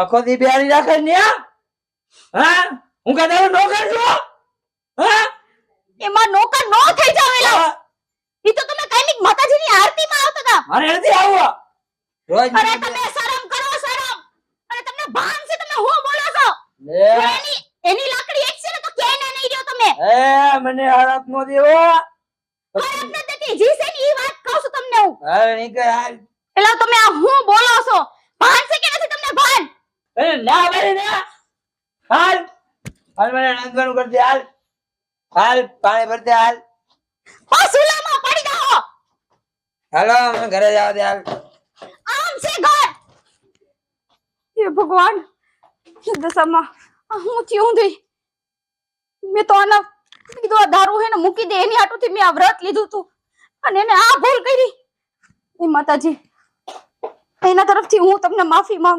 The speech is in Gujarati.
આખો દી બેહારી રાખે ને હા હું કે તારો નોકર છું હા એમાં નોકર નો થઈ જાવેલો ઈ તો તમે કાઈક માતાજીની આરતીમાં આવતા હતા મારે નથી આવવા રોજ અરે તમે શરમ કરો શરમ અરે તમને ભાન છે તમે હું બોલો છો લે એની લાકડી એક છે ને તો ક્યાંય ના નહીં રહ્યો તમે એ મને હરખ નો દેવો હરખ ન દેતી જી છે ની વાત કહું છું તમને હું અરે નીકળ હાલ એલા તમે આ હું બોલો છો ભાન છે કે નથી તમને ભાન અરે ના ભાઈ ના હાલ હાલ મને રંગવાનું કરી દે હાલ હાલ પાણી ભરતે હાલ પાસુલામાં પડી જાઓ હાલો મને ઘરે જવા દે હાલ આમ છે ઘર હે ભગવાન હે દશામાં હું થયું થઈ મેં તો આના કીધું આ દારૂ હે ને મૂકી દે એની હાટુથી મેં આ વ્રત લીધું તું અને એને આ ભૂલ કરી એ માતાજી એના તરફથી હું તમને માફી માંગુ